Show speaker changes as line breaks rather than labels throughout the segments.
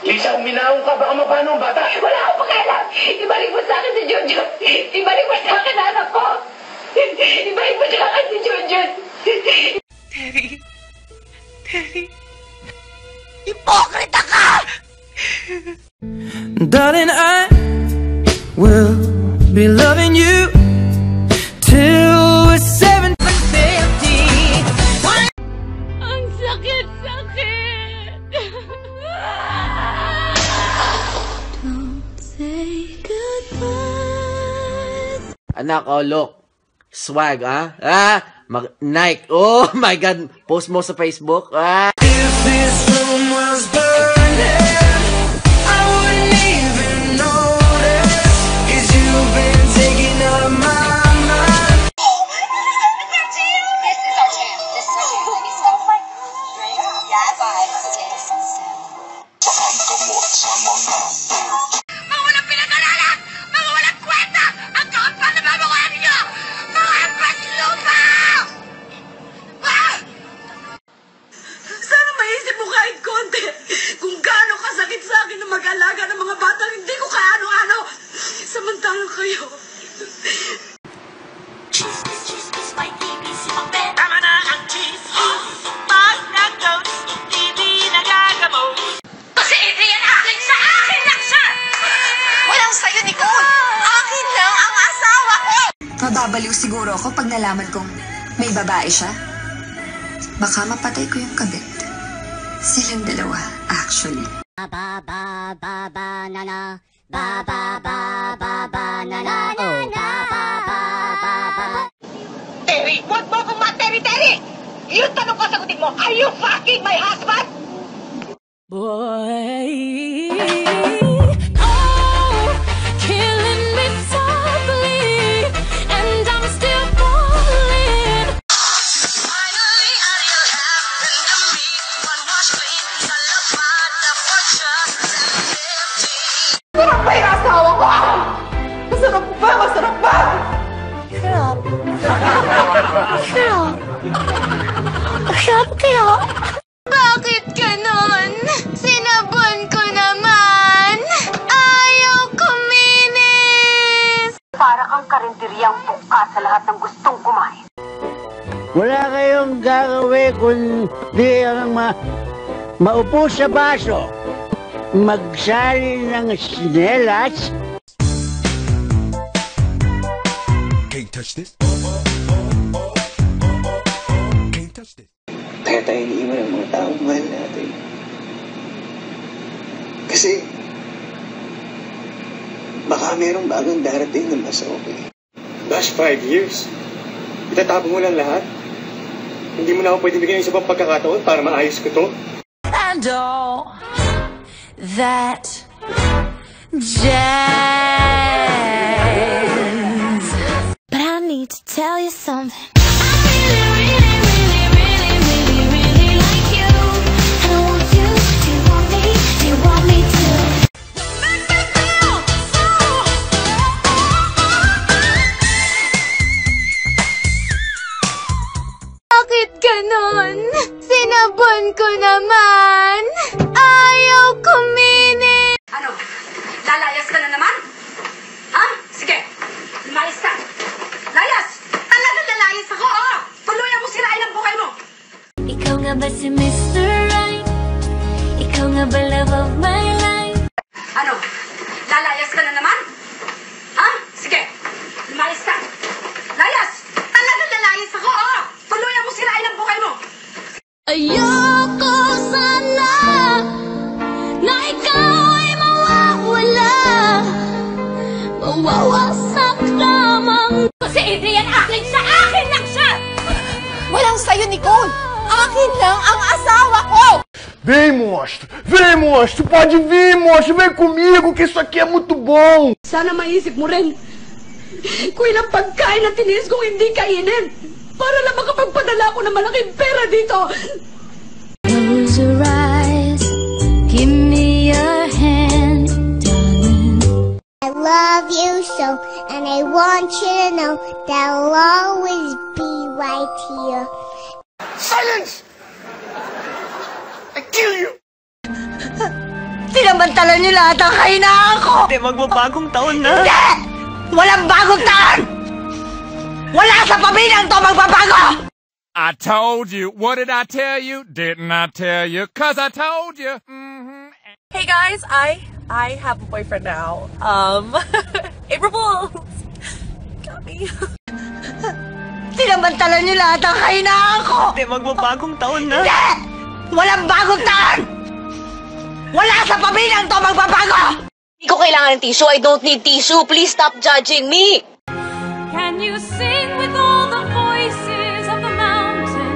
Lisa, uminaong ka. Baka mapano ang bata.
Wala akong pakialam. Ibalik mo sa akin si Junjun. Ibalik mo sa akin anak ko. Ibalik mo sa akin si Junjun.
Terry. Hipokrita ka! Darling, I will be loving you till we're 750.
Ang sakit-sakit. Don't say goodbye.
Anak, oh look. Swag, Nike. Oh my God. Post mo sa Facebook.
If this room was burning, I wouldn't even notice. 'Cause you've been taking up my mind.
Oh my God, this is our jam. This is our jam. Maybe stuff like drink. Yeah, 5, 6, 7.
Mga walang pinag-aralan! Mga walang kwenta! Ang kakapal na babagawa ninyo! Mga paslupa!
Sana maisip mo kahit konti kung gaano kasakit sa akin na mag-alaga ng mga batang hindi ko kaano-ano. Samantalang kayo.
Tama na ang cheese. Pag nag-dose, hindi nagagamot.
Kasi Adrian, akin sa akin lang siya!
Walang sayo, Nicole! Akin lang ang asawa ko!
Mababaliw siguro ako pag nalaman kong may babae siya. Baka mapatay ko yung kabit. Silang dalawa, actually.
Ba-ba-ba-ba-banana. Ba-ba-ba-ba-banana. Oh, ba-ba-ba-ba-ba. Terry! Huwag mo akong ma-Terry! Yung tanong ko sagutin mo, are you fucking my husband?
Boy, oh, killing me softly, and I'm still falling. Finally, I happen to me. One wash clean, sa lapat na just
Sarap ba yung asawa ko? Masarap ba? Masarap ba?
Sarap. Sarap kaya? Bakit ganon? Sinabon ko naman. Ayaw kuminis.
Para kang karinderyang buka sa lahat ng gustong kumain.
Wala kayong gagawin kundi ang maupo sa baso, magsali ng sinelas.
Can't touch this. Can't touch this.
Kaya tayo iniiwan ng mga taong mahal natin. Kasi baka merong bagong darating na mas okay.
Last 5 years. Itatapon mo lang lahat. Hindi mo na ako pwede bigyan ng isa pang pagkakataon para maayos ko to.
and all that jazz. But I need to tell you something.
Bakit ganon? Sinabon ko naman. Ayaw kuminis.
Ano? Lalayas ka na naman? Ha? Sige. Lumayas ka. Layas! Talagang lalayas ako, oh! Tuluyan mo sirain ang buhay mo!
Ikaw nga ba si Mr. Right? Ikaw nga ba love of my life?
Ano? Lalayas ka na naman? Ha? Sige. Lumayas ka. Layas! Talagang lalayas ako, oh! Tuluyan mo sirain ang buhay mo!
Ayoko sana na ikaw ay mawawala, mawawasak lamang.
Kasi Adrian, akin sa akin lang siya! Walang sayo, Nicole! Akin lang ang asawa ko!
Vem, monstro! Vem, monstro! Pode vir, monstro! Vem comigo, que isso aqui é muito bom!
Sana maisip mo rin kung ilang pagkain na tinis kong hindi kainin para lang makapagpadala ko ng malaking pera dito.
Close your eyes, give me your hand, darling.
I love you so, and I want you to know that I'll always be right here.
Silence! I kill you!
Tinan
Sinamantala niyo lahat ang kahinaan ko!
Hindi, magbabagong taon na.
Hindi! Walang bagong taon! Wala sa pamilyang to magbabago!
I told you. What did I tell you? Didn't I tell you? 'Cause I told you.
Hey guys, I have a boyfriend now. April Fools! Got me.
Sinamantala niyo lahat ang kahinaan ko!
Hindi, magbabagong taon na.
Hindi! Walang bagong taon! Wala sa pamilyang to magbabago!
Hindi ko kailangan ng tissue. I don't need tissue. Please stop judging me.
Can you sing with all the voices of the mountain?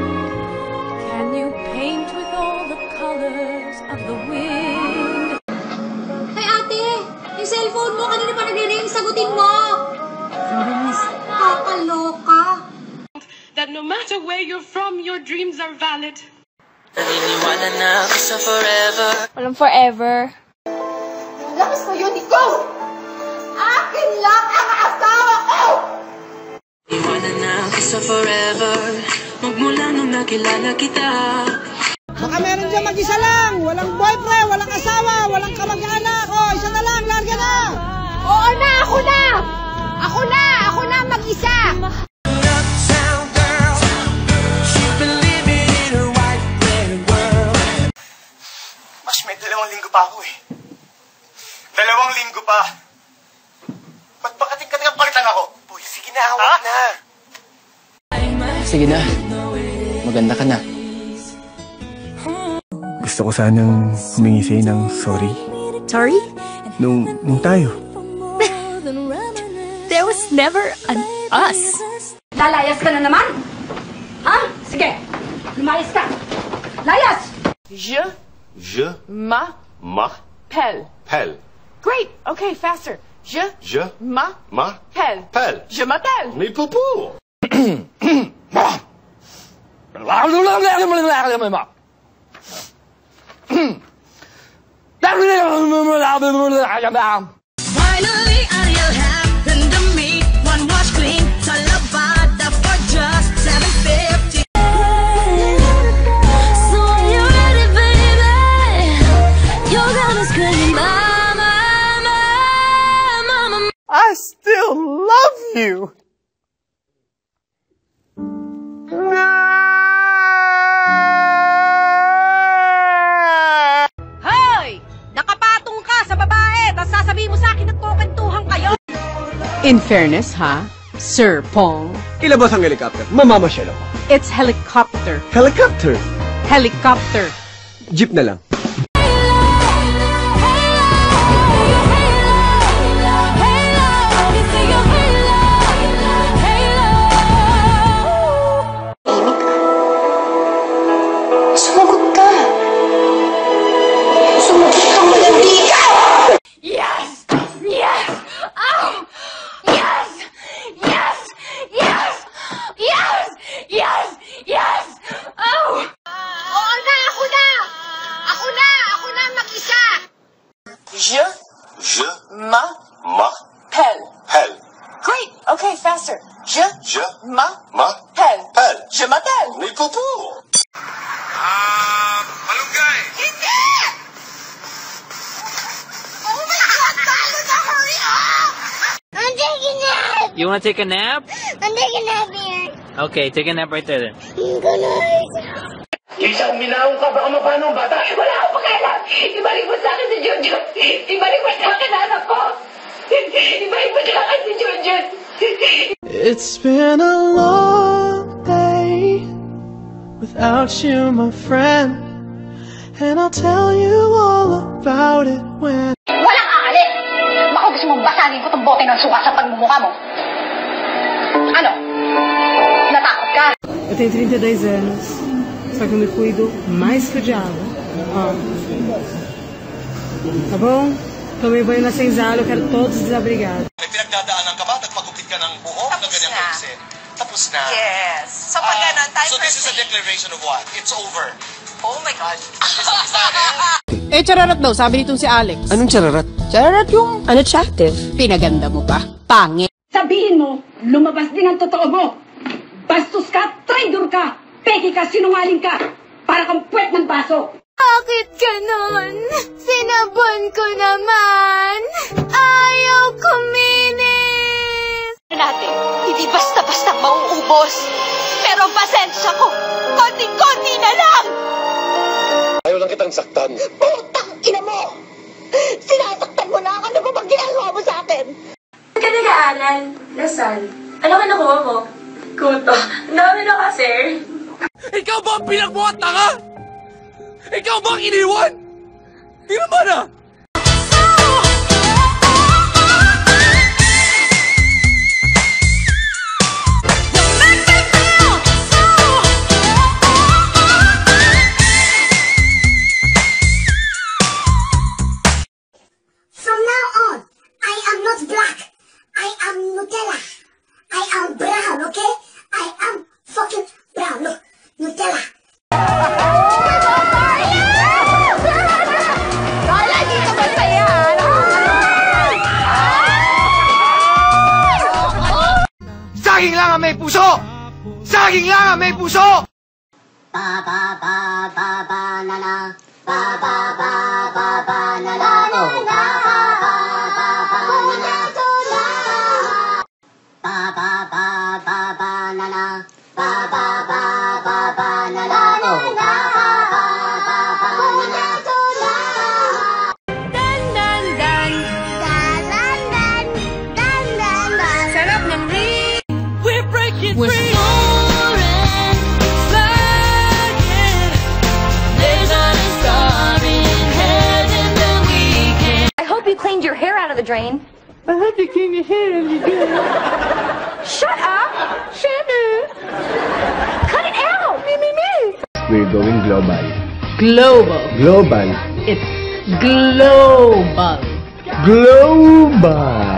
Can you paint with all the colors of the wind?
Hey ate, yung cellphone mo, kanina pa nagre-ring, sagutin mo! Kakaloka!
That no matter where you're from, your dreams are valid.
Naniniwala na ako sa forever.
Walang forever.
Ang lakas mo yun, ikaw! Akin lang ang asawa ko!
Naniniwala na ako sa forever. Magmula nung nakilala kita.
Baka meron dyan mag-isa lang. Walang boyfriend, walang asawa, walang kamag-anak. O, isa na lang, larga na!
Oo na, ako na! Ako na mag-isa!
May 2 linggo pa ako eh. 2 linggo pa. Ba't ba kating-kating palitan ako? Boy, sige na, hawak na.
Sige na. Maganda ka na.
Gusto ko sanang humingi sa'yo ng sorry.
Sorry?
Nung tayo.
There was never an us.
Lalayas ka na naman? Ha? Sige, lumayas ka. Layas!
Je m'appelle.
Pelle.
Great. Okay, faster. Je m'appelle.
Pelle.
Je m'appelle.
Mais poupou.
Finally, you happen to me. One wash clean, Talabada for just $7.50. So are you ready, baby? You're gonna scream, mama, mama.
I still love you!
Hoy! Nakapatong ka sa babae, tapos sasabihin mo sa akin nagkukentuhan kayo.
In fairness, ha? Sir Pong.
Ilabas ang helicopter. Mamamasyal ako.
It's helicopter.
Helicopter?
Helicopter.
Jeep na lang.
Sumagot ka! Sumagot ka, malandi ka!
Yes! Yes! Oh! Yes! Yes! Yes! Yes! Yes! Yes! Oh!
Oo na, ako na! Ako na mag-isa!
Je m'appelle.
Pelle.
Great. Okay, faster. Je
m'appelle.
m'appelle. Je m'appelle.
Mais poupou.
Malunggay!
Hindi! Oh my God! Talaga, hurry up!
I'm taking a nap.
You wanna take a nap?
I'm taking a nap here.
Okay, take a nap right there then.
Good night.
Kaysa uminaw ka, baka mapano ang bata. Wala akong pakialam. Ibalik mo sa akin si Junjun. Ibalik mo sa akin anak ko. Ibalik mo sa akin si Junjun.
It's been a long day without you, my friend, and I'll tell you all about it when.
Walang aalis! Baka gusto mong basagin ko itong bote ng suka sa pagmumukha mo. Ano? Natakot ka?
Eu tenho 32 anos, só que eu me cuido mais que o diabo. Ó. Tá bom? Tomei banho na senzala, eu quero todos desabrigados.
May pinagdadaanan ka ba? Nagpagupit ka ng buhok na ganyang kasi. Tapos na.
Yes. So pag ganon, time
So
for
this is a declaration of what? It's over.
Oh my God.
Eh, chararat daw, sabi nitong si Alex.
Anong chararat?
Chararat yung unattractive. Pinaganda mo pa. Pangit.
Sabihin mo, lumabas din ang totoo mo. Bastos ka, traitor ka, peki ka, sinungaling ka. Para kang puwet ng baso.
Bakit ganon? Sinabon
ko naman, ayaw kuminis.
Natin, hindi basta-basta mauubos. Pero pasensya ko, konting-konti na lang!
Ayaw lang kitang saktan.
Putang ina mo! Sinasaktan mo na ako. Ano ba bang ginagawa mo sa akin?
Saan ka nag-aaral? Lasal. Ano ka nakuha mo? Kuto. Ang dami na kasi.
Ikaw ba ang pinagbuhat tanga? Ikaw ba ang iniwan? Di naman ah!
From now on, I am not black. I am Nutella. I am brown, okay? I am fucking brown. Look, Nutella.
Saging lang ang may puso! Saging lang ang may puso!
Ba ba ba ba banana. Ba ba ba ba banana. Oh, ba ba ba ba banana. Ba ba ba ba banana. Ba ba ba ba banana. Oh, ba ba ba ba banana.
Dan dan dan. Dan dan dan. Dan dan dan. Sarap ng ring.
We're breaking
We're
free.
soaring, flying. There's not a star in heaven that we can.
I hope you cleaned your hair out of the drain.
I hope you clean your hair and you do.
Shut up!
Shut up.
Cut it out!
Me, me, me.
We're going global.
Global.
Global.
It's global.
Global.